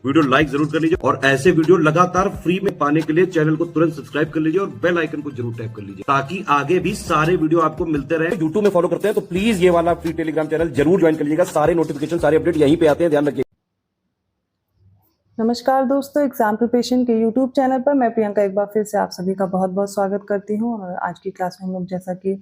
Video like जरूर कर लीजिए और ऐसे वीडियो लगातार फ्री में पाने के लिए चैनल को तुरंत सब्सक्राइब कर लीजिए और बेल आइकन को जरूर टैप कर लीजिए ताकि आगे भी सारे वीडियो आपको मिलते रहे। यूट्यूब में फॉलो करते हैं तो प्लीज ये वाला फ्री टेलीग्राम चैनल जरूर ज्वाइन कर लीजिएगा। सारे नोटिफिकेशन सारे अपडेट यहीं पे आते हैं, ध्यान रखिए। नमस्कार दोस्तों, एग्जाम प्रिपरेशन के यूट्यूब चैनल पर मैं प्रियंका एक बार फिर से आप सभी का बहुत बहुत स्वागत करती हूँ। और आज की क्लास में हम लोग जैसा कि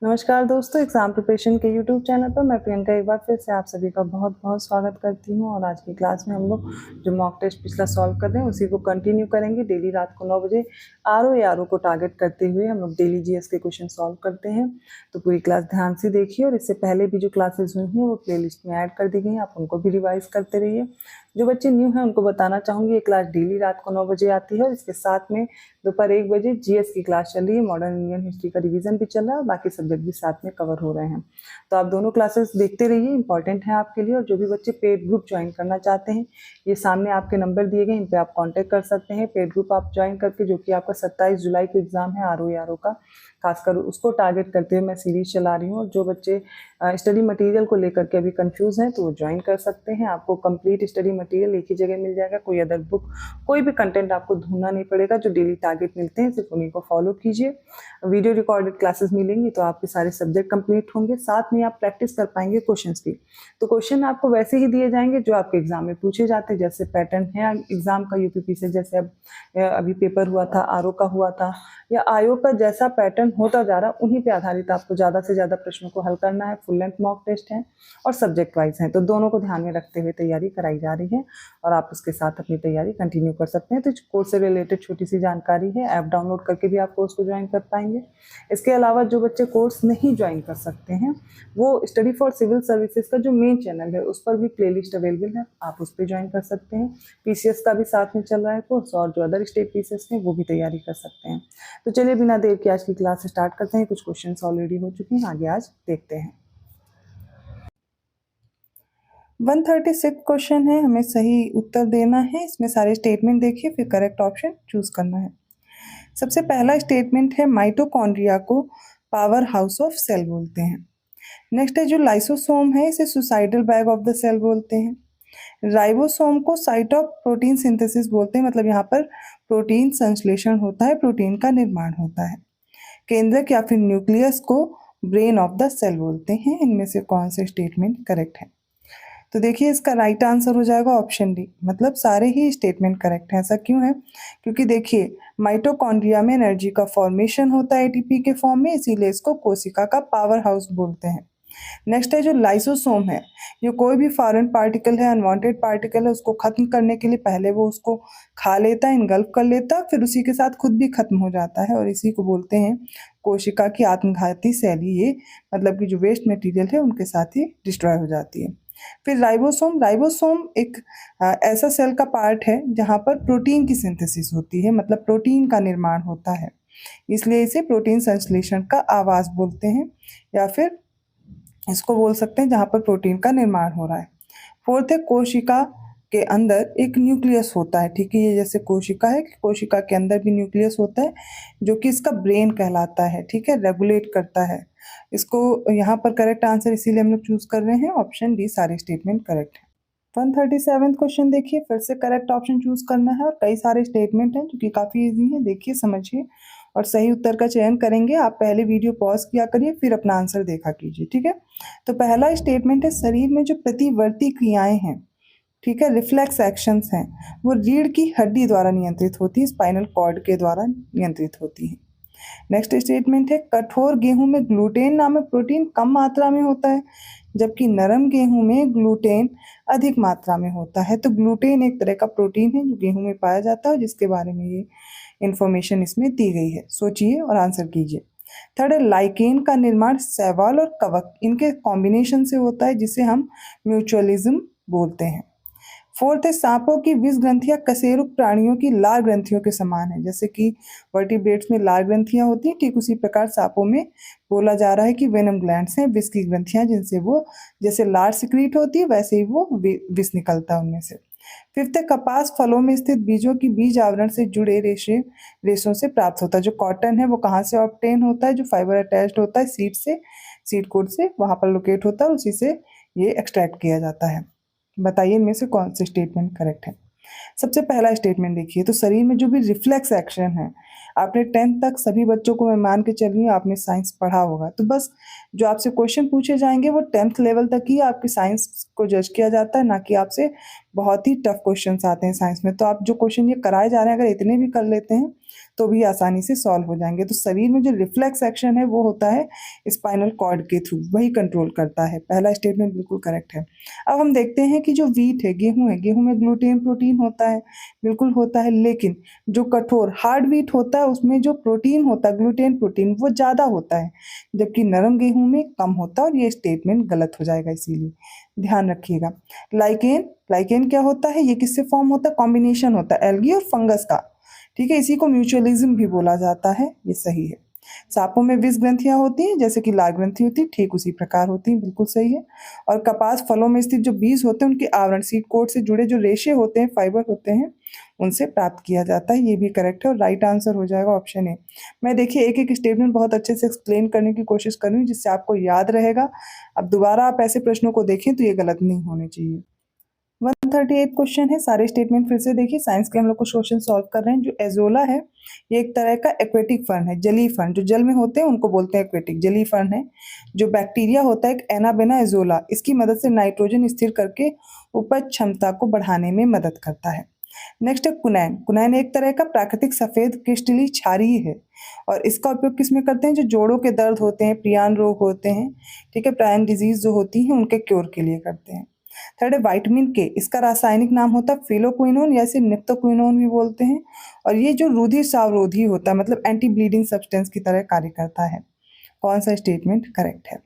नमस्कार दोस्तों, एग्जाम प्रिपरेशन के यूट्यूब चैनल पर मैं प्रियंका एक बार फिर से आप सभी का बहुत बहुत स्वागत करती हूँ। और आज की क्लास में हम लोग जो मॉक टेस्ट पिछला सॉल्व कर रहे हैं उसी को कंटिन्यू करेंगे। डेली रात को 9 बजे आरओ को टारगेट करते हुए हम लोग डेली जीएस के क्वेश्चन सॉल्व करते हैं। तो पूरी क्लास ध्यान से देखिए और इससे पहले भी जो क्लासेस हुई हैं वो प्लेलिस्ट में ऐड कर दी गई हैं, आप उनको भी रिवाइज करते रहिए। जो बच्चे न्यू हैं उनको बताना चाहूँगी ये क्लास डेली रात को 9 बजे आती है और इसके साथ में दोपहर 1 बजे जीएस की क्लास चल रही है। मॉडर्न इंडियन हिस्ट्री का रिवीजन भी चल रहा है और बाकी सब्जेक्ट भी साथ में कवर हो रहे हैं। तो आप दोनों क्लासेस देखते रहिए, इंपॉर्टेंट है आपके लिए। और जो भी बच्चे पेड ग्रुप ज्वाइन करना चाहते हैं ये सामने आपके नंबर दिए गए, इन पे आप कांटेक्ट कर सकते हैं। पेड ग्रुप आप ज्वाइन करके, जो कि आपका 27 जुलाई को एग्जाम है आरओ का, खासकर उसको टारगेट करते हुए मैं सीरीज चला रही हूँ। और जो बच्चे स्टडी मटेरियल को लेकर के अभी कंफ्यूज हैं तो वो ज्वाइन कर सकते हैं। आपको कंप्लीट स्टडी मटेरियल एक ही जगह मिल जाएगा, कोई अदर बुक कोई भी कंटेंट आपको ढूंढना नहीं पड़ेगा। जो डेली टारगेट मिलते हैं सिर्फ उन्हीं को फॉलो कीजिए। वीडियो रिकॉर्डेड क्लासेस मिलेंगी तो आपके सारे सब्जेक्ट कंप्लीट होंगे, साथ में आप प्रैक्टिस कर पाएंगे क्वेश्चंस की। तो क्वेश्चन आपको वैसे ही दिए जाएंगे जो आपके एग्जाम में पूछे जाते हैं। जैसे पैटर्न है एग्जाम का यूपीपी से, जैसे अब अभी पेपर हुआ था आरओ का हुआ था, या आयो का जैसा पैटर्न होता जा रहा उन्हीं पे आधारित आपको ज़्यादा से ज़्यादा प्रश्नों को हल करना है। फुल लेंथ मॉक टेस्ट है और सब्जेक्ट वाइज हैं, तो दोनों को ध्यान में रखते हुए तैयारी कराई जा रही है और आप उसके साथ अपनी तैयारी कंटिन्यू कर सकते हैं। तो कोर्स से रिलेटेड छोटी सी जानकारी है, ऐप डाउनलोड करके भी आप कोर्स को ज्वाइन कर पाएंगे। इसके अलावा जो बच्चे कोर्स नहीं ज्वाइन कर सकते हैं वो स्टडी फॉर सिविल सर्विसेज का जो मेन चैनल है उस पर भी प्लेलिस्ट अवेलेबल है, आप उस पर ज्वाइन कर सकते हैं। पीसीएस का भी साथ में चल रहा है कोर्स और जो अदर स्टेट पीसीएस हैं वो भी तैयारी कर सकते हैं। तो चलिए बिना देर के आज की क्लास स्टार्ट करते हैं। कुछ क्वेश्चंस ऑलरेडी हो चुके हैं, आगे आज देखते हैं। 136 क्वेश्चन है, हमें सही उत्तर देना है। इसमें सारे स्टेटमेंट देखिए फिर करेक्ट ऑप्शन चूज करना है। सबसे पहला स्टेटमेंट है माइटोकॉन्ड्रिया को पावर हाउस ऑफ सेल बोलते हैं। नेक्स्ट है जो लाइसोसोम है इसे suicidal bag of the cell बोलते हैं। राइबोसोम को साइट ऑफ प्रोटीन सिंथेसिस बोलते हैं, मतलब यहाँ पर प्रोटीन संश्लेषण होता है, प्रोटीन का निर्माण होता है। केंद्रक या फिर न्यूक्लियस को ब्रेन ऑफ द सेल बोलते हैं। इनमें से कौन से स्टेटमेंट करेक्ट है? तो देखिए इसका राइट आंसर हो जाएगा ऑप्शन डी, मतलब सारे ही स्टेटमेंट करेक्ट हैं। ऐसा क्यों है? क्योंकि देखिए माइटोकॉन्ड्रिया में एनर्जी का फॉर्मेशन होता है एटीपी के फॉर्म में, इसीलिए इसको कोशिका का पावर हाउस बोलते हैं। नेक्स्ट है जो लाइसोसोम है, जो कोई भी फॉरेन पार्टिकल है, अनवांटेड पार्टिकल है, उसको खत्म करने के लिए पहले वो उसको खा लेता है, इनगल्फ कर लेता है, फिर उसी के साथ खुद भी खत्म हो जाता है और इसी को बोलते हैं कोशिका की आत्मघाती सेल। ये मतलब कि जो वेस्ट मटेरियल है उनके साथ ही डिस्ट्रॉय हो जाती है। फिर राइबोसोम एक ऐसा सेल का पार्ट है जहाँ पर प्रोटीन की सिंथेसिस होती है, मतलब प्रोटीन का निर्माण होता है, इसलिए इसे प्रोटीन संश्लेषण का आवास बोलते हैं, या फिर इसको बोल सकते हैं जहाँ पर प्रोटीन का निर्माण हो रहा है। फोर्थ है कोशिका के अंदर एक न्यूक्लियस होता है, ठीक है। ये जैसे कोशिका है, कोशिका के अंदर भी न्यूक्लियस होता है जो कि इसका ब्रेन कहलाता है, ठीक है, रेगुलेट करता है इसको। यहाँ पर करेक्ट आंसर इसीलिए हम लोग चूज कर रहे हैं ऑप्शन डी, सारे स्टेटमेंट करेक्ट है। 137 क्वेश्चन देखिए, फिर से करेक्ट ऑप्शन चूज करना है और कई सारे स्टेटमेंट हैं जो कि काफी इजी है। देखिए समझिए और सही उत्तर का चयन करेंगे। आप पहले वीडियो पॉज किया करिए फिर अपना आंसर देखा कीजिए, ठीक है। तो पहला स्टेटमेंट है शरीर में जो प्रतिवर्ती क्रियाएं हैं, ठीक है, रिफ्लेक्स एक्शंस हैं, वो रीढ़ की हड्डी द्वारा नियंत्रित होती है, स्पाइनल कॉर्ड के द्वारा नियंत्रित होती है। नेक्स्ट स्टेटमेंट है कठोर गेहूं में ग्लूटेन नामक प्रोटीन कम मात्रा में होता है, जबकि नरम गेहूं में ग्लूटेन अधिक मात्रा में होता है। तो ग्लूटेन एक तरह का प्रोटीन है जो गेहूं में पाया जाता है, जिसके बारे में ये इंफॉर्मेशन इसमें दी गई है। सोचिए और आंसर कीजिए। थर्ड है लाइकेन का निर्माण शैवाल और कवक इनके कॉम्बिनेशन से होता है, जिसे हम म्यूचुअलिज्म बोलते हैं। फोर्थ है सांपों की विष ग्रंथियां कशेरुक प्राणियों की लार ग्रंथियों के समान है। जैसे कि वर्टिब्रेट्स में लार ग्रंथियां होती हैं, ठीक उसी प्रकार सांपों में बोला जा रहा है कि वेनम ग्लैंड्स हैं, विष की ग्रंथियां, जिनसे वो जैसे लार सिक्रीट होती है वैसे ही वो विष निकलता है उनमें से। फिफ्थ है कपास फलों में स्थित बीजों की बीज आवरण से जुड़े रेशों से प्राप्त होता है। जो कॉटन है वो कहाँ से ऑब्टेन होता है? जो फाइबर अटैच्ड होता है सीड से, सीड कोड से वहां पर लोकेट होता है, उसी से ये एक्सट्रैक्ट किया जाता है। बताइए इनमें से कौन सी स्टेटमेंट करेक्ट है। सबसे पहला स्टेटमेंट देखिए, तो शरीर में जो भी रिफ्लेक्स एक्शन है, आपने 10th तक सभी बच्चों को मैं मान के चल रही हूँ आपने साइंस पढ़ा होगा, तो बस जो आपसे क्वेश्चन पूछे जाएंगे वो 10th लेवल तक ही आपकी साइंस को जज किया जाता है, ना कि आपसे बहुत ही टफ क्वेश्चंस आते हैं साइंस में। तो आप जो क्वेश्चन ये कराए जा रहे हैं अगर इतने भी कर लेते हैं तो भी आसानी से सॉल्व हो जाएंगे। तो शरीर में जो रिफ्लेक्स एक्शन है वो होता है स्पाइनल कॉर्ड के थ्रू, वही कंट्रोल करता है। पहला स्टेटमेंट बिल्कुल करेक्ट है। अब हम देखते हैं कि जो व्हीट है, गेहूं में ग्लूटेन प्रोटीन होता है, बिल्कुल होता है, लेकिन जो कठोर हार्ड व्हीट होता है उसमें जो प्रोटीन होता है ग्लूटेन प्रोटीन वो ज़्यादा होता है, जबकि नरम गेहूं में कम होता है, और ये स्टेटमेंट गलत हो जाएगा, इसीलिए ध्यान रखिएगा। लाइकेन, लाइकेन क्या होता है, ये किससे फॉर्म होता है, कॉम्बिनेशन होता है एल्गी और फंगस का, ठीक है, इसी को म्यूचुअलिज्म भी बोला जाता है, ये सही है। सांपों में विष ग्रंथियां होती हैं जैसे कि लाल ग्रंथि होती है, ठीक उसी प्रकार होती हैं, बिल्कुल सही है। और कपास फलों में स्थित जो बीज होते हैं उनके आवरण सीड कोट से जुड़े जो रेशे होते हैं, फाइबर होते हैं, उनसे प्राप्त किया जाता है, ये भी करेक्ट है और राइट आंसर हो जाएगा ऑप्शन ए। मैं देखिए एक एक स्टेटमेंट बहुत अच्छे से एक्सप्लेन करने की कोशिश कर रही हूँ जिससे आपको याद रहेगा। अब दोबारा आप ऐसे प्रश्नों को देखें तो ये गलत नहीं होने चाहिए। 138 क्वेश्चन है, सारे स्टेटमेंट फिर से देखिए। साइंस के हम लोग कुछ क्वेश्चन सॉल्व कर रहे हैं। जो एजोला है ये एक तरह का एक्वेटिक फर्न है, जलीय फर्न, जो जल में होते हैं उनको बोलते हैं एक्वेटिक, जलीय फर्न है। जो बैक्टीरिया होता है एक एनाबेना एजोला, इसकी मदद से नाइट्रोजन स्थिर करके उपज क्षमता को बढ़ाने में मदद करता है। नेक्स्ट है कुनैन, कुनैन एक तरह का प्राकृतिक सफेद क्रिस्टलीय क्षारीय है और इसका उपयोग किसमें करते हैं, जो जोड़ों के दर्द होते हैं, प्रियान रोग होते हैं, ठीक है, प्रायन डिजीज जो होती हैं उनके क्योर के लिए करते हैं। थर्ड है विटामिन के, इसका रासायनिक नाम होता है फिलोक्विनोन या इसे निप्टोक्विनोन भी बोलते हैं, और ये जो रुधिर स्वावरोधी होता है, मतलब एंटी ब्लीडिंग सब्सटेंस की तरह कार्य करता है। कौन सा स्टेटमेंट करेक्ट है।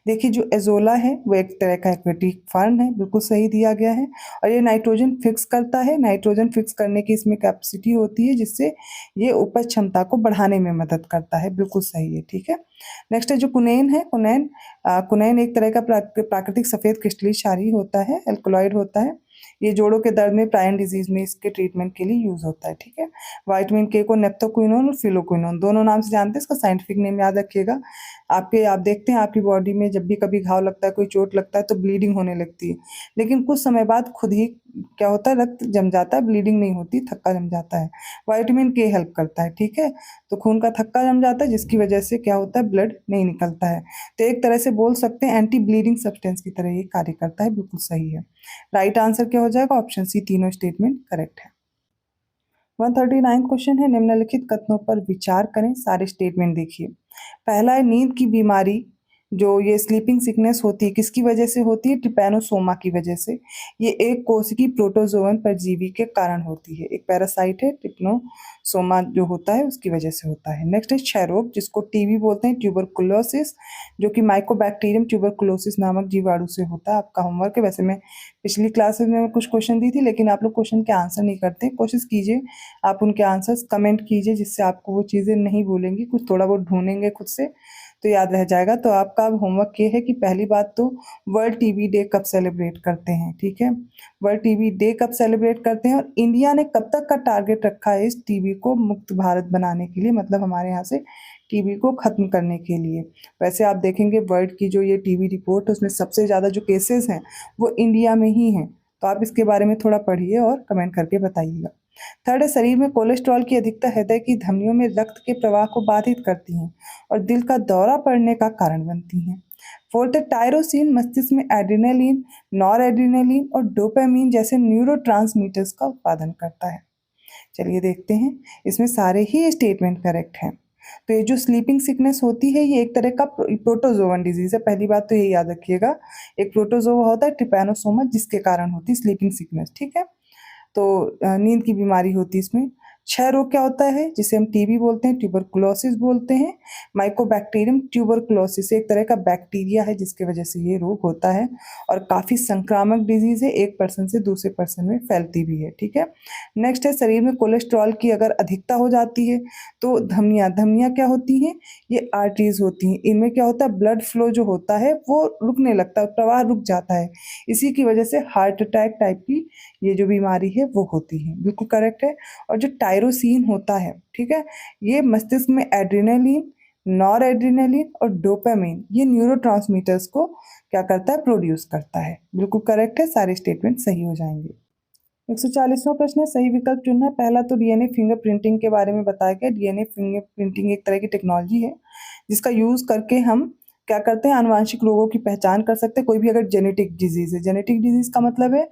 देखिए जो एजोला है वो एक तरह का एक्वेटिक फर्न है, बिल्कुल सही दिया गया है, और ये नाइट्रोजन फिक्स करता है, नाइट्रोजन फिक्स करने की इसमें कैपेसिटी होती है जिससे ये उपज क्षमता को बढ़ाने में मदद करता है, बिल्कुल सही है, ठीक है। नेक्स्ट है जो कुनैन है, कुनैन एक तरह का प्राकृतिक सफेद क्रिस्टलीय क्षारीय होता है, एल्कलॉइड होता है, ये जोड़ों के दर्द में, प्रायन डिजीज में इसके ट्रीटमेंट के लिए यूज होता है, ठीक है। विटामिन के को नेप्टोक्विनोन और फिलोक्विनोन दोनों नाम से जानते हैं, इसका साइंटिफिक नेम याद रखिएगा। आप देखते हैं आपकी बॉडी में जब भी कभी घाव लगता है, कोई चोट लगता है तो ब्लीडिंग होने लगती है, लेकिन कुछ समय बाद खुद ही क्या होता है, रक्त जम जाता है, ब्लीडिंग नहीं होती, थक्का जम जाता है। विटामिन के हेल्प करता है, ठीक है, तो खून का थक्का जम जाता है जिसकी वजह से क्या होता है, ब्लड नहीं निकलता है, तो एक तरह से बोल सकते हैं एंटी ब्लीडिंग सब्सटेंस की तरह ये कार्य करता है, बिल्कुल सही है। राइट आंसर क्या हो जाएगा, ऑप्शन सी, तीनों स्टेटमेंट करेक्ट है। 139 क्वेश्चन है, निम्नलिखित कथनों पर विचार करें, सारे स्टेटमेंट देखिए। पहला है नींद की बीमारी, जो ये स्लीपिंग सिकनेस होती है किसकी वजह से होती है, ट्रिपैनोसोमा की वजह से। ये एक कोशिकी प्रोटोजोवन परजीवी के कारण होती है, एक पैरासाइट है, ट्रिपैनोसोमा जो होता है उसकी वजह से होता है। नेक्स्ट है क्षय रोग, जिसको टीबी बोलते हैं, ट्यूबरकुलोसिस, जो कि माइकोबैक्टीरियम ट्यूबरकुलोसिस नामक जीवाणु से होता है। आपका होमवर्क है, वैसे मैं पिछली क्लासेस में कुछ क्वेश्चन दी थी लेकिन आप लोग क्वेश्चन के आंसर नहीं करते, कोशिश कीजिए आप उनके आंसर्स कमेंट कीजिए जिससे आपको वो चीज़ें नहीं भूलेंगी, कुछ थोड़ा बहुत ढूंढेंगे खुद से तो याद रह जाएगा। तो आपका अब होमवर्क ये है कि पहली बात तो वर्ल्ड टीबी डे कब सेलिब्रेट करते हैं, ठीक है, वर्ल्ड टीबी डे कब सेलिब्रेट करते हैं, और इंडिया ने कब तक का टारगेट रखा है इस टीबी को मुक्त भारत बनाने के लिए, मतलब हमारे यहाँ से टीबी को खत्म करने के लिए। वैसे आप देखेंगे वर्ल्ड की जो ये टीबी रिपोर्ट है उसमें सबसे ज़्यादा जो केसेस हैं वो इंडिया में ही हैं, तो आप इसके बारे में थोड़ा पढ़िए और कमेंट करके बताइएगा। थर्ड है शरीर में कोलेस्ट्रॉल की अधिकता हृदय की धमनियों में रक्त के प्रवाह को बाधित करती हैं और दिल का दौरा पड़ने का कारण बनती हैं। फोर्थ है टायरोसिन मस्तिष्क में एड्रेनलिन, नॉर एड्रेनलिन और डोपामीन जैसे न्यूरोट्रांसमीटर्स का उत्पादन करता है। चलिए देखते हैं, इसमें सारे ही स्टेटमेंट करेक्ट हैं। तो ये जो स्लीपिंग सिकनेस होती है ये एक तरह का प्रोटोजोवन डिजीज है, पहली बात तो ये याद रखिएगा, एक प्रोटोजोवा होता है ट्रिपैनोसोमा जिसके कारण होती है स्लीपिंग सिकनेस, ठीक है। तो नींद की बीमारी होती है इसमें। क्षय रोग क्या होता है, जिसे हम टीबी बोलते हैं, ट्यूबरकुलोसिस बोलते हैं, माइकोबैक्टीरियम ट्यूबरकुलोसिस एक तरह का बैक्टीरिया है जिसकी वजह से ये रोग होता है और काफ़ी संक्रामक डिजीज है, एक पर्सन से दूसरे पर्सन में फैलती भी है, ठीक है। नेक्स्ट है शरीर में कोलेस्ट्रॉल की अगर अधिकता हो जाती है तो धमनियाँ क्या होती हैं, ये आर्टरीज होती हैं, इनमें क्या होता है ब्लड फ्लो जो होता है वो रुकने लगता है, प्रवाह रुक जाता है, इसी की वजह से हार्ट अटैक टाइप की ये जो बीमारी है वो होती है, बिल्कुल करेक्ट है। और जो टायरोसिन होता है, ठीक है, ये मस्तिष्क में एड्रेनलिन, नॉर एड्रेनलिन और डोपामिन ये न्यूरोट्रांसमीटर्स को क्या करता है, प्रोड्यूस करता है। बिल्कुल करेक्ट है, सारे स्टेटमेंट सही हो जाएंगे। 140वां प्रश्न है, सही विकल्प चुनना है। पहला तो डीएनए फिंगरप्रिंटिंग के बारे में बताया गया। डीएनए फिंगरप्रिंटिंग एक तरह की टेक्नोलॉजी है जिसका यूज करके हम क्या करते हैं, आनुवांशिक रोगों की पहचान कर सकते हैं। कोई भी अगर जेनेटिक डिजीज है, जेनेटिक डिजीज का मतलब है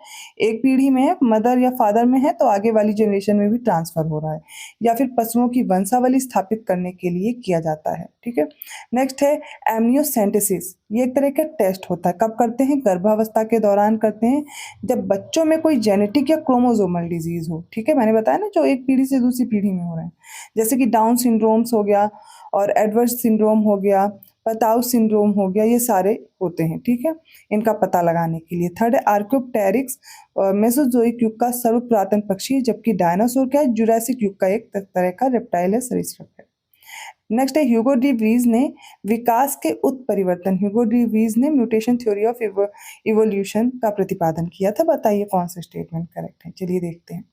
एक पीढ़ी में है, मदर या फादर में है तो आगे वाली जनरेशन में भी ट्रांसफर हो रहा है, या फिर पशुओं की वंशावली स्थापित करने के लिए किया जाता है। ठीक है, नेक्स्ट है एमनियोसेंटेसिस। ये एक तरह का टेस्ट होता है। कब करते हैं, गर्भावस्था के दौरान करते हैं, जब बच्चों में कोई जेनेटिक या क्रोमोसोमल डिजीज हो। ठीक है, मैंने बताया ना जो एक पीढ़ी से दूसरी पीढ़ी में हो रहे हैं, जैसे कि डाउन सिंड्रोम्स हो गया और एडवर्स सिंड्रोम हो गया, पताउ सिंड्रोम हो गया, ये सारे होते हैं। ठीक है, इनका पता लगाने के लिए। थर्ड है आर्क्योप्टेरिक्स, मेसोजोइक युग का सर्व पुरातन पक्षी है, जबकि डायनासोर क्या है, जुरासिक युग का एक तरह का रेप्टाइल है, सरीसृप है। नेक्स्ट है ह्यूगो डी व्रीज ने विकास के उत्परिवर्तन, ह्यूगो डी व्रीज ने म्यूटेशन थ्योरी ऑफ इवोल्यूशन का प्रतिपादन किया था। बताइए कौन सा स्टेटमेंट करेक्ट है। चलिए देखते हैं।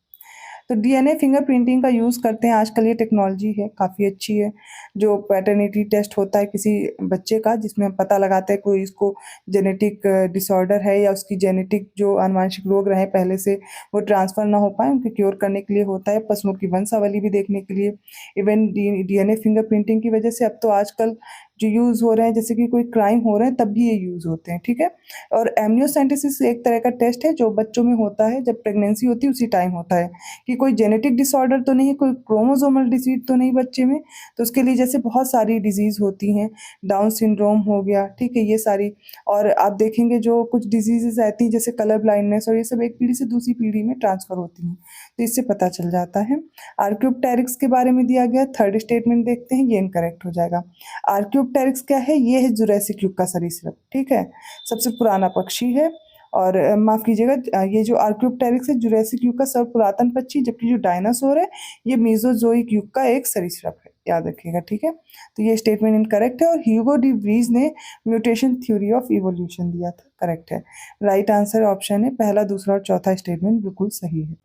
तो डीएनए फिंगरप्रिंटिंग का यूज़ करते हैं आजकल। ये टेक्नोलॉजी है, काफ़ी अच्छी है। जो पैटर्निटी टेस्ट होता है किसी बच्चे का, जिसमें हम पता लगाते हैं कोई इसको जेनेटिक डिसऑर्डर है या उसकी जेनेटिक जो आनुवांशिक रोग रहे पहले से वो ट्रांसफ़र ना हो पाए, उनके क्योर करने के लिए होता है। पशुओं की वंशावली भी देखने के लिए। इवन डीएनए फिंगरप्रिंटिंग की वजह से अब तो आजकल जो यूज़ हो रहे हैं, जैसे कि कोई क्राइम हो रहे हैं तब भी ये यूज़ होते हैं। ठीक है, और एमनियोसेंटेसिस एक तरह का टेस्ट है जो बच्चों में होता है, जब प्रेगनेंसी होती है उसी टाइम होता है, कि कोई जेनेटिक डिसऑर्डर तो नहीं है, कोई क्रोमोसोमल डिसीज तो नहीं बच्चे में। तो उसके लिए जैसे बहुत सारी डिजीज़ होती हैं, डाउन सिंड्रोम हो गया, ठीक है, ये सारी। और आप देखेंगे जो कुछ डिजीजेस रहती हैं जैसे कलर ब्लाइंडनेस, और ये सब एक पीढ़ी से दूसरी पीढ़ी में ट्रांसफ़र होती हैं, तो इससे पता चल जाता है। आर्क्योप्टेरिक्स के बारे में दिया गया, थर्ड स्टेटमेंट देखते हैं, ये इनकरेक्ट हो जाएगा। आर्क्योप्टेरिक्स क्या है, ये है जुरासिक युग का सरीसृप। ठीक है, सबसे पुराना पक्षी है। और माफ़ कीजिएगा, ये जो आर्क्योप्टेरिक्स है जुरासिक युग का सर्व पुरातन पक्षी, जबकि जो डायनासोर है ये मेसोजोइक युग का एक सरीसृप है, याद रखिएगा। ठीक है, तो ये स्टेटमेंट इनकरेक्ट है। और ह्यूगो डी व्रीज ने म्यूटेशन थ्योरी ऑफ इवोल्यूशन दिया था, करेक्ट है। राइट आंसर ऑप्शन है पहला, दूसरा और चौथा स्टेटमेंट बिल्कुल सही है।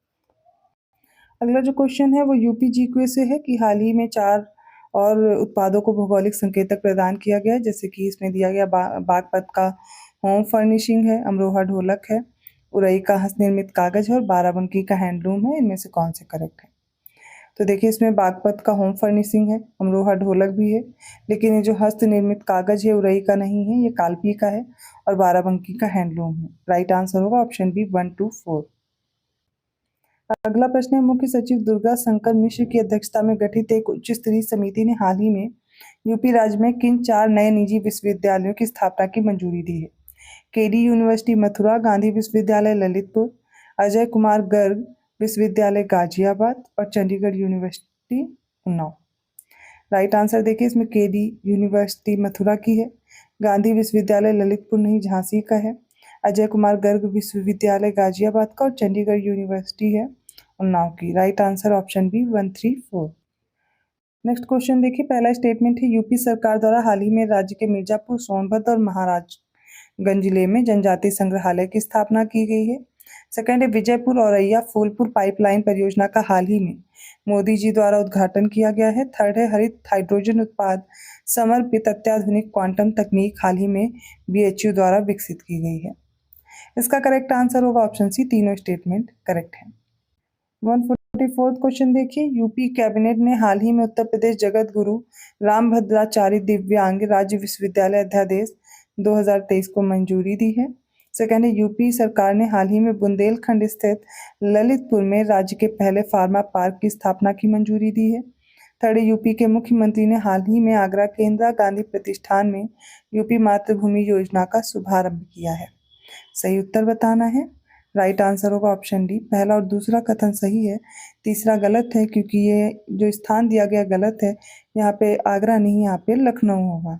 अगला जो क्वेश्चन है वो यूपी जीके से है कि हाल ही में 4 और उत्पादों को भौगोलिक संकेतक प्रदान किया गया है, जैसे कि इसमें दिया गया बागपत का होम फर्निशिंग है, अमरोहा ढोलक है, उरई का हस्त निर्मित कागज है और बाराबंकी का हैंडलूम है। इनमें से कौन से करेक्ट है। तो देखिए इसमें बागपत का होम फर्निशिंग है, अमरोहा ढोलक भी है, लेकिन ये जो हस्त निर्मित कागज है उरई का नहीं है, ये कालपी का है, और बाराबंकी का हैंडलूम है। राइट आंसर होगा ऑप्शन बी 1, 2, 4। अगला प्रश्न है, मुख्य सचिव दुर्गा शंकर मिश्र की अध्यक्षता में गठित एक उच्च स्तरीय समिति ने हाल ही में यूपी राज्य में किन 4 नए निजी विश्वविद्यालयों की स्थापना की मंजूरी दी है। केडी यूनिवर्सिटी मथुरा, गांधी विश्वविद्यालय ललितपुर, अजय कुमार गर्ग विश्वविद्यालय गाजियाबाद और Chandigarh university Unnao. Right answer देखिए इसमें केडी यूनिवर्सिटी मथुरा की है, गांधी विश्वविद्यालय ललितपुर नहीं झांसी का है, अजय कुमार गर्ग विश्वविद्यालय गाजियाबाद का और चंडीगढ़ यूनिवर्सिटी है उन्नाव की। Right answer option B 1, 3, 4। Next question देखिए, पहला स्टेटमेंट है यूपी सरकार द्वारा हाल ही में राज्य के मिर्जापुर, सोनभद्र और महाराजगंज जिले में जनजातीय संग्रहालय की स्थापना की गई है। सेकंड है विजयपुर औरैया फूलपुर पाइपलाइन परियोजना का हाल ही में मोदी जी द्वारा उद्घाटन किया गया है। थर्ड है हरित हाइड्रोजन उत्पाद समर्पित अत्याधुनिक क्वांटम तकनीक हाल ही में बीएचयू द्वारा विकसित की गई है। इसका करेक्ट आंसर होगा ऑप्शन सी, तीनों स्टेटमेंट करेक्ट है। 144 क्वेश्चन देखिए, यूपी कैबिनेट ने हाल ही में उत्तर प्रदेश जगत गुरु रामभद्राचार्य दिव्यांग राज्य विश्वविद्यालय अध्यादेश 2023 को मंजूरी दी है। सेकंड है यूपी सरकार ने हाल ही में बुंदेलखंड स्थित ललितपुर में राज्य के पहले फार्मा पार्क की स्थापना की मंजूरी दी है। थर्ड है यूपी के मुख्यमंत्री ने हाल ही में आगरा के इंदिरा गांधी प्रतिष्ठान में यूपी मातृभूमि योजना का शुभारंभ किया है। सही उत्तर बताना है। राइट आंसर होगा ऑप्शन डी, पहला और दूसरा कथन सही है, तीसरा गलत है क्योंकि ये जो स्थान दिया गया गलत है, यहाँ पे आगरा नहीं, यहाँ पे लखनऊ होगा।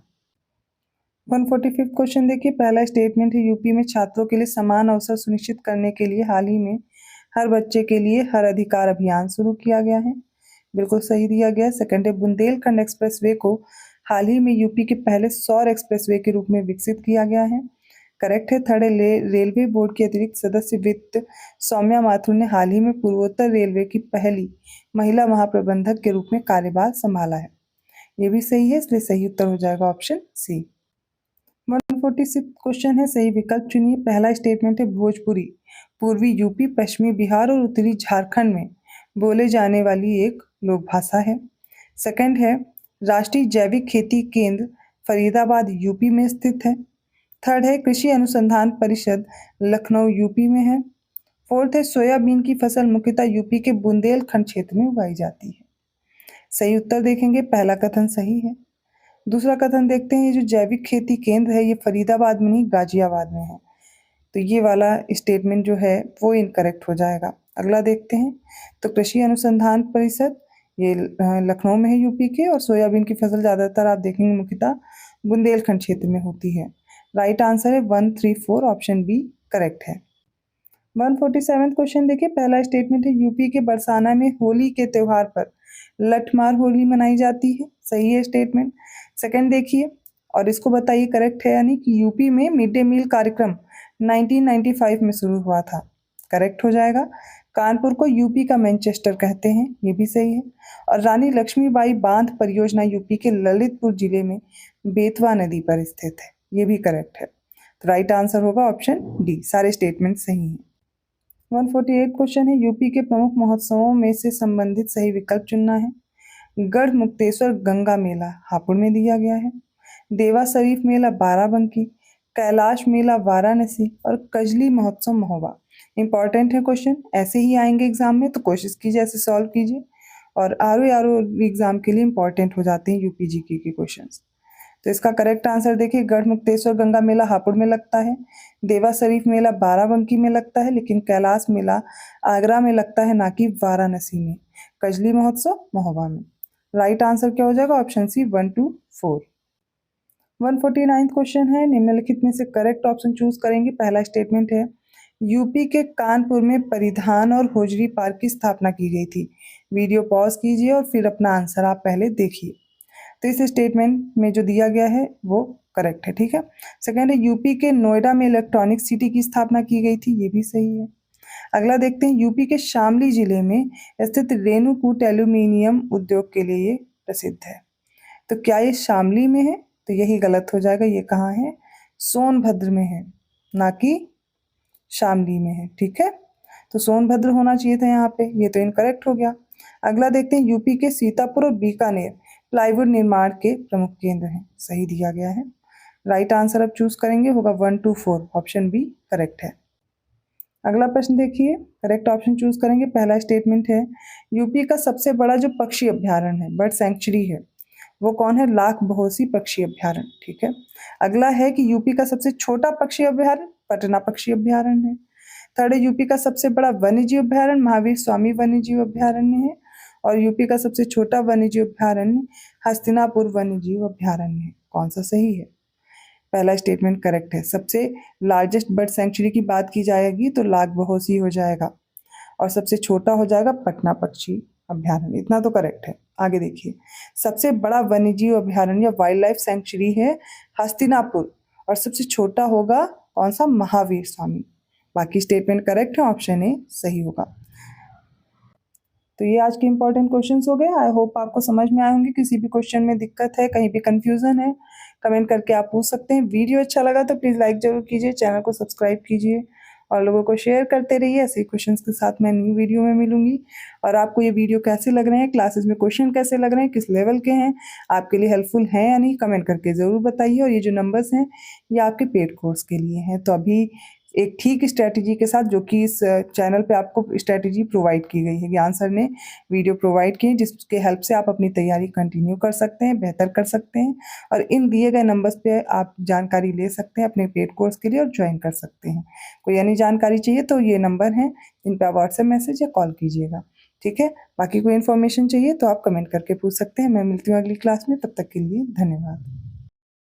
145 क्वेश्चन देखिए, पहला स्टेटमेंट है यूपी में छात्रों के लिए समान अवसर सुनिश्चित करने के लिए हाल ही में हर बच्चे के लिए हर अधिकार अभियान शुरू किया गया है, बिल्कुल सही दिया गया है। सेकंड है बुंदेलखंड एक्सप्रेसवे को हाल ही में यूपी के पहले सौर एक्सप्रेसवे के रूप में विकसित किया गया है, करेक्ट है। थर्ड है रेलवे बोर्ड की अतिरिक्त सदस्य वित्त सौम्या माथुर ने हाल ही में पूर्वोत्तर रेलवे की पहली महिला महाप्रबंधक के रूप में कार्यभार संभाला है, ये भी सही है, इसलिए सही उत्तर हो जाएगा ऑप्शन सी। 146 क्वेश्चन है, सही विकल्प चुनिए। पहला स्टेटमेंट है भोजपुरी पूर्वी यूपी, पश्चिमी बिहार और उत्तरी झारखंड में बोले जाने वाली एक लोक भाषा है। सेकंड है राष्ट्रीय जैविक खेती केंद्र फरीदाबाद यूपी में स्थित है। थर्ड है कृषि अनुसंधान परिषद लखनऊ यूपी में है। फोर्थ है सोयाबीन की फसल मुख्यतः यूपी के बुंदेलखंड क्षेत्र में उगाई जाती है। सही उत्तर देखेंगे, पहला कथन सही है। दूसरा कथन देखते हैं, ये जो जैविक खेती केंद्र है ये फरीदाबाद में नहीं गाजियाबाद में है, तो ये वाला स्टेटमेंट जो है वो इनकरेक्ट हो जाएगा। अगला देखते हैं, तो कृषि अनुसंधान परिषद ये लखनऊ में है यूपी के, और सोयाबीन की फसल ज़्यादातर आप देखेंगे मुख्यतः बुंदेलखंड क्षेत्र में होती है। राइट आंसर है 134, ऑप्शन बी करेक्ट है। 147 क्वेश्चन देखिए, पहला स्टेटमेंट है यूपी के बरसाना में होली के त्यौहार पर लठमार होली मनाई जाती है। सही है स्टेटमेंट। सेकंड देखिए और इसको बताइए करेक्ट है यानी कि यूपी में मिड डे मील कार्यक्रम 1995 में शुरू हुआ था। करेक्ट हो जाएगा। कानपुर को यूपी का मैनचेस्टर कहते हैं, ये भी सही है। और रानी लक्ष्मीबाई बांध परियोजना यूपी के ललितपुर जिले में बेतवा नदी पर स्थित है, ये भी करेक्ट है। तो राइट आंसर होगा ऑप्शन डी, सारे स्टेटमेंट सही हैं। 148 क्वेश्चन है, यूपी के प्रमुख महोत्सवों में से संबंधित सही विकल्प चुनना है। गढ़ मुक्तेश्वर गंगा मेला हापुड़ में दिया गया है। देवा शरीफ मेला बाराबंकी, कैलाश मेला वाराणसी और कजली महोत्सव महोबा। इंपॉर्टेंट है क्वेश्चन, ऐसे ही आएंगे एग्जाम में, तो कोशिश कीजिए ऐसे सॉल्व कीजिए। और आर एग्जाम के लिए इंपॉर्टेंट हो जाते हैं यूपी जीके के क्वेश्चंस। तो इसका करेक्ट आंसर देखिए, गढ़ मुक्तेश्वर गंगा मेला हापुड़ में लगता है, देवा शरीफ मेला बाराबंकी में लगता है, लेकिन कैलाश मेला आगरा में लगता है, ना कि वाराणसी में। कजली महोत्सव महोबा में। राइट आंसर क्या हो जाएगा, ऑप्शन सी 1 to 4। 149 क्वेश्चन है, निम्नलिखित में से करेक्ट ऑप्शन चूज करेंगे। पहला स्टेटमेंट है यूपी के कानपुर में परिधान और होजरी पार्क की स्थापना की गई थी। वीडियो पॉज कीजिए और फिर अपना आंसर आप पहले देखिए। तो इस स्टेटमेंट में जो दिया गया है वो करेक्ट है, ठीक है। सेकंड है यूपी के नोएडा में इलेक्ट्रॉनिक सिटी की स्थापना की गई थी, ये भी सही है। अगला देखते हैं, यूपी के शामली जिले में स्थित रेणुकूट एल्यूमिनियम उद्योग के लिए ये प्रसिद्ध है। तो क्या ये शामली में है, तो यही गलत हो जाएगा। ये कहाँ है, सोनभद्र में है, ना कि शामली में है, ठीक है। तो सोनभद्र होना चाहिए था यहाँ पे, ये तो इनकरेक्ट हो गया। अगला देखते हैं, यूपी के सीतापुर और बीकानेर प्लाईवुड निर्माण के प्रमुख केंद्र हैं, सही दिया गया है। राइट आंसर अब चूज करेंगे, होगा 1 to 4, ऑप्शन बी करेक्ट है। अगला प्रश्न देखिए, करेक्ट ऑप्शन चूज करेंगे। पहला स्टेटमेंट है यूपी का सबसे बड़ा जो पक्षी अभ्यारण्य है, बर्ड सेंचुरी है, वो कौन है, लाख बहोसी पक्षी अभ्यारण्य, ठीक है। अगला है कि यूपी का सबसे छोटा पक्षी अभ्यारण्य पटना पक्षी अभ्यारण्य है। थर्ड है यूपी का सबसे बड़ा वन्यजीव अभ्यारण्य महावीर स्वामी वन्यजीव अभ्यारण्य है। और यूपी का सबसे छोटा वन्यजीव अभ्यारण्य हस्तिनापुर वन्यजीव अभ्यारण्य है। कौन सा सही है, पहला स्टेटमेंट करेक्ट है। सबसे लार्जेस्ट बर्ड सेंचुरी की बात की जाएगी तो लाख बहोसी हो जाएगा, और सबसे छोटा हो जाएगा पटना पक्षी अभ्यारण्य, इतना तो करेक्ट है। आगे देखिए, सबसे बड़ा वन्यजीव अभ्यारण्य वाइल्ड लाइफ सेंचुरी है हस्तिनापुर, और सबसे छोटा होगा कौन सा, महावीर स्वामी। बाकी स्टेटमेंट करेक्ट है, ऑप्शन ए सही होगा। तो ये आज के इंपॉर्टेंट क्वेश्चंस हो गए। आई होप आपको समझ में आए होंगे। किसी भी क्वेश्चन में दिक्कत है, कहीं भी कंफ्यूजन है, कमेंट करके आप पूछ सकते हैं। वीडियो अच्छा लगा तो प्लीज़ लाइक जरूर कीजिए, चैनल को सब्सक्राइब कीजिए और लोगों को शेयर करते रहिए। ऐसे क्वेश्चंस के साथ मैं न्यू वीडियो में मिलूंगी। और आपको ये वीडियो कैसे लग रहे हैं, क्लासेस में क्वेश्चन कैसे लग रहे हैं, किस लेवल के हैं, आपके लिए हेल्पफुल हैं या नहीं, कमेंट करके ज़रूर बताइए। और ये जो नंबर्स हैं ये आपके पेड कोर्स के लिए हैं। तो अभी एक ठीक स्ट्रैटेजी के साथ, जो कि इस चैनल पे आपको स्ट्रैटेजी प्रोवाइड की गई है, ज्ञान सर ने वीडियो प्रोवाइड की है, जिसके हेल्प से आप अपनी तैयारी कंटिन्यू कर सकते हैं, बेहतर कर सकते हैं। और इन दिए गए नंबर्स पे आप जानकारी ले सकते हैं अपने पेड कोर्स के लिए और ज्वाइन कर सकते हैं। कोई अन्य जानकारी चाहिए तो ये नंबर हैं, इन पर आप व्हाट्सएप मैसेज या कॉल कीजिएगा, ठीक है। बाकी कोई इन्फॉर्मेशन चाहिए तो आप कमेंट करके पूछ सकते हैं। मैं मिलती हूँ अगली क्लास में, तब तक के लिए धन्यवाद।